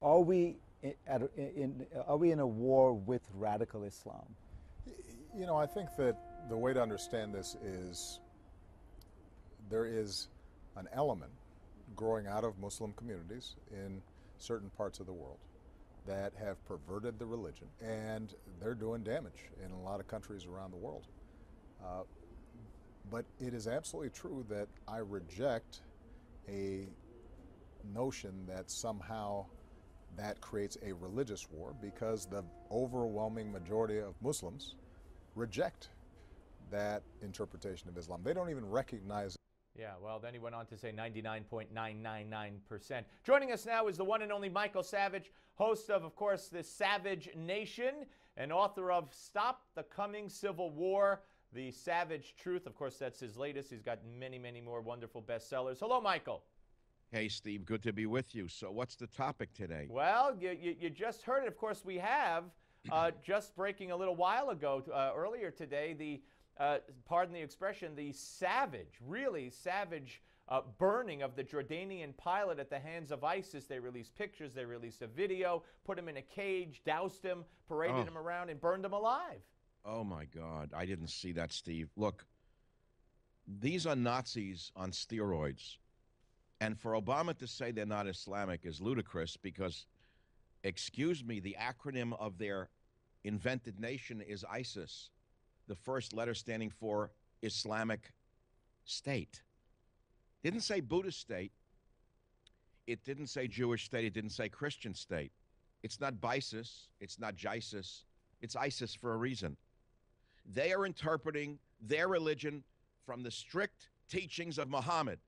Are we are we in a war with radical Islam? You know, I think that the way to understand this is there is an element growing out of Muslim communities in certain parts of the world that have perverted the religion, and they're doing damage in a lot of countries around the world. But it is absolutely true that I reject a notion that somehow that creates a religious war, because the overwhelming majority of Muslims reject that interpretation of Islam. They don't even recognize it. Yeah, well, then he went on to say 99.999%. Joining us now is the one and only Michael Savage, host of course, The Savage Nation, and author of Stop the Coming Civil War, The Savage Truth. Of course, that's his latest. He's got many, many more wonderful bestsellers. Hello, Michael. Hey, Steve, good to be with you. So what's the topic today? Well, you just heard it. Of course, we have, just breaking a little while ago, earlier today, the pardon the expression, the savage, really savage burning of the Jordanian pilot at the hands of ISIS. They released pictures, they released a video, put him in a cage, doused him, paraded him around, and burned him alive. Oh, my God. I didn't see that, Steve. Look, these are Nazis on steroids. And for Obama to say they're not Islamic is ludicrous because, excuse me, the acronym of their invented nation is ISIS. The first letter standing for Islamic State. Didn't say Buddhist state. It didn't say Jewish state. It didn't say Christian state. It's not BISIS. It's not JISIS. It's ISIS for a reason. They are interpreting their religion from the strict teachings of Muhammad.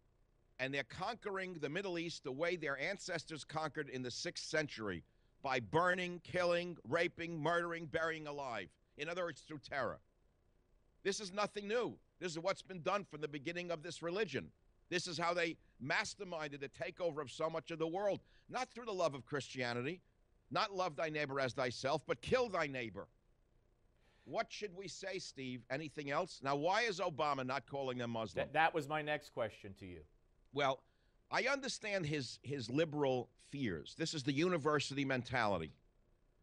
And they're conquering the Middle East the way their ancestors conquered in the 6th century, by burning, killing, raping, murdering, burying alive. In other words, through terror. This is nothing new. This is what's been done from the beginning of this religion. This is how they masterminded the takeover of so much of the world. Not through the love of Christianity, not love thy neighbor as thyself, but kill thy neighbor. What should we say, Steve? Anything else? Now, why is Obama not calling them Muslim? That was my next question to you. Well, I understand his liberal fears. This is the university mentality,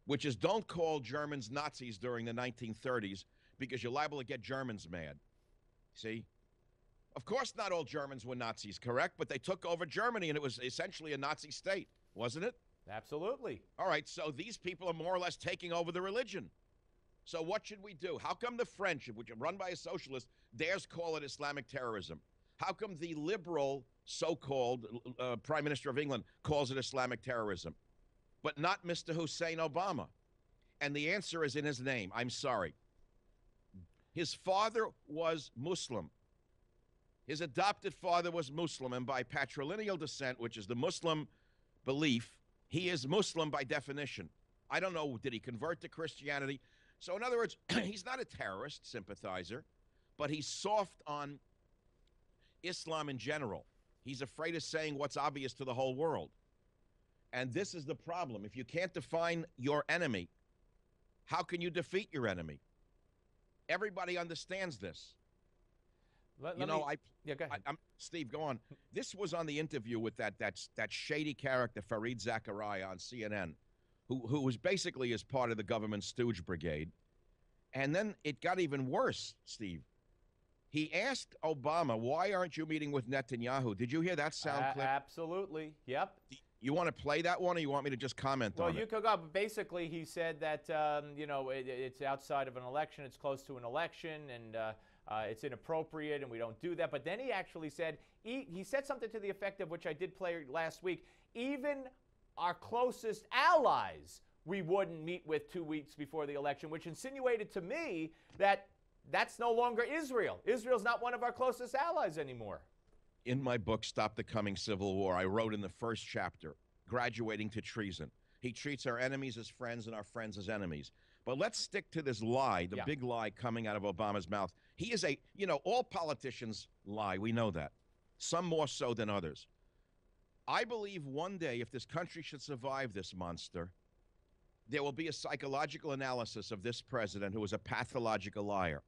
which is don't call Germans Nazis during the 1930s because you're liable to get Germans mad. See? Of course not all Germans were Nazis, correct? But they took over Germany and it was essentially a Nazi state, wasn't it? Absolutely. All right, so these people are more or less taking over the religion. So what should we do? How come the French, which are run by a socialist, dares call it Islamic terrorism? How come the liberal so-called Prime Minister of England calls it Islamic terrorism, but not Mr. Hussein Obama? And the answer is in his name. I'm sorry. His father was Muslim. His adopted father was Muslim, and by patrilineal descent, which is the Muslim belief, he is Muslim by definition. I don't know, did he convert to Christianity? So in other words, he's not a terrorist sympathizer, but he's soft on Islam in general. He's afraid of saying what's obvious to the whole world. And this is the problem. If you can't define your enemy, how can you defeat your enemy? Everybody understands this. Yeah, go ahead. Steve, go on. This was on the interview with that shady character, Fareed Zakaria, on CNN, who was basically as part of the government stooge brigade. And then it got even worse, Steve. He asked Obama, why aren't you meeting with Netanyahu? Did you hear that sound clip? Absolutely. Yep. You want to play that one, or you want me to just comment on it? Well, you could go. But basically, he said that, it's outside of an election. It's close to an election, and it's inappropriate, and we don't do that. But then he actually said, he said something to the effect of, which I did play last week, even our closest allies we wouldn't meet with 2 weeks before the election, which insinuated to me that that's no longer Israel. Israel's not one of our closest allies anymore. In my book, Stop the Coming Civil War, I wrote in the first chapter, graduating to treason. He treats our enemies as friends and our friends as enemies. But let's stick to this lie, the big lie coming out of Obama's mouth. He is all politicians lie. We know that. Some more so than others. I believe one day, if this country should survive this monster, there will be a psychological analysis of this president who is a pathological liar.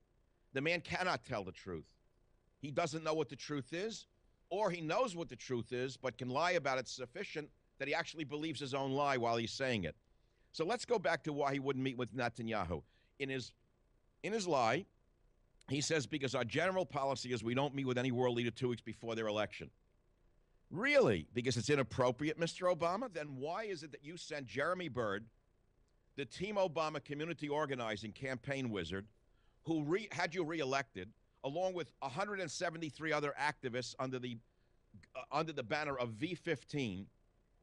The man cannot tell the truth. He doesn't know what the truth is, or he knows what the truth is, but can lie about it sufficient that he actually believes his own lie while he's saying it. So let's go back to why he wouldn't meet with Netanyahu. In his lie, he says, because our general policy is we don't meet with any world leader 2 weeks before their election. Really? Because it's inappropriate, Mr. Obama? Then why is it that you sent Jeremy Bird, the Team Obama community organizing campaign wizard, who had you reelected, along with 173 other activists under the banner of V15,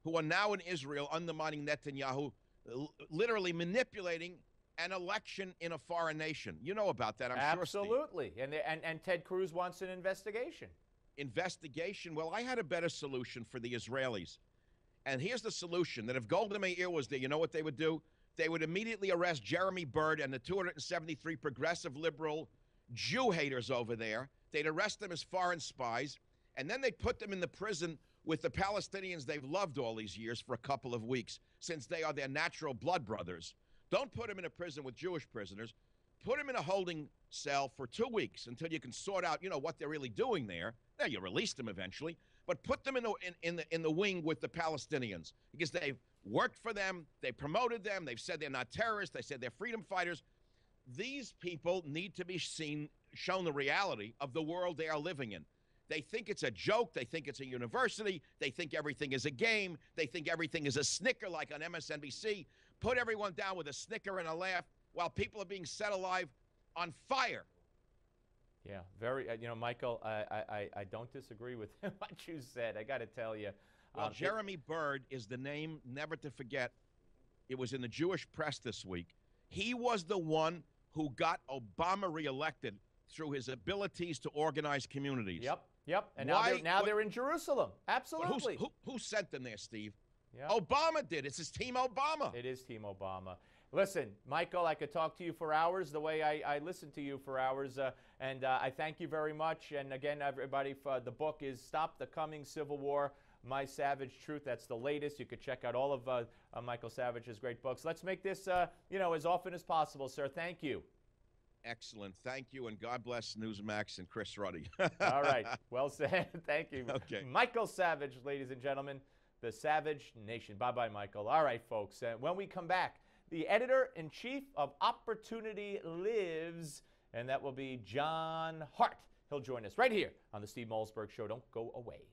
who are now in Israel undermining Netanyahu, literally manipulating an election in a foreign nation? You know about that, I'm sure, Steve. Absolutely. And Ted Cruz wants an investigation. Investigation? Well, I had a better solution for the Israelis. And here's the solution, that if Golda Meir was there, you know what they would do? They would immediately arrest Jeremy Bird and the 273 progressive liberal Jew haters over there. They'd arrest them as foreign spies, and then they'd put them in the prison with the Palestinians they've loved all these years for a couple of weeks, since they are their natural blood brothers. Don't put them in a prison with Jewish prisoners. Put them in a holding cell for 2 weeks until you can sort out, what they're really doing there. Now, you release them eventually, but put them in the wing with the Palestinians, because they've worked for them, they promoted them, they've said they're not terrorists, they said they're freedom fighters. These people need to be shown the reality of the world they are living in. They think it's a joke, they think it's a university, they think everything is a game, they think everything is a snicker like on MSNBC. Put everyone down with a snicker and a laugh while people are being set alive on fire. Yeah, very, Michael, I don't disagree with what you said. I got to tell you. Well, Jeremy Bird is the name never to forget. It was in the Jewish press this week. He was the one who got Obama reelected through his abilities to organize communities. Yep. And now they're in Jerusalem. Absolutely. Who sent them there, Steve? Yep. Obama did. It's his Team Obama. It is Team Obama. Listen, Michael, I could talk to you for hours the way I listen to you for hours, and I thank you very much. And again, everybody, the book is Stop the Coming Civil War, My Savage Truth. That's the latest. You could check out all of Michael Savage's great books. Let's make this, as often as possible, sir. Thank you. Excellent. Thank you, and God bless Newsmax and Chris Ruddy. All right. Well said. Thank you. Okay. Michael Savage, ladies and gentlemen, the Savage Nation. Bye-bye, Michael. All right, folks. When we come back, the editor-in-chief of Opportunity Lives, and that will be John Hart. He'll join us right here on the Steve Malzberg Show. Don't go away.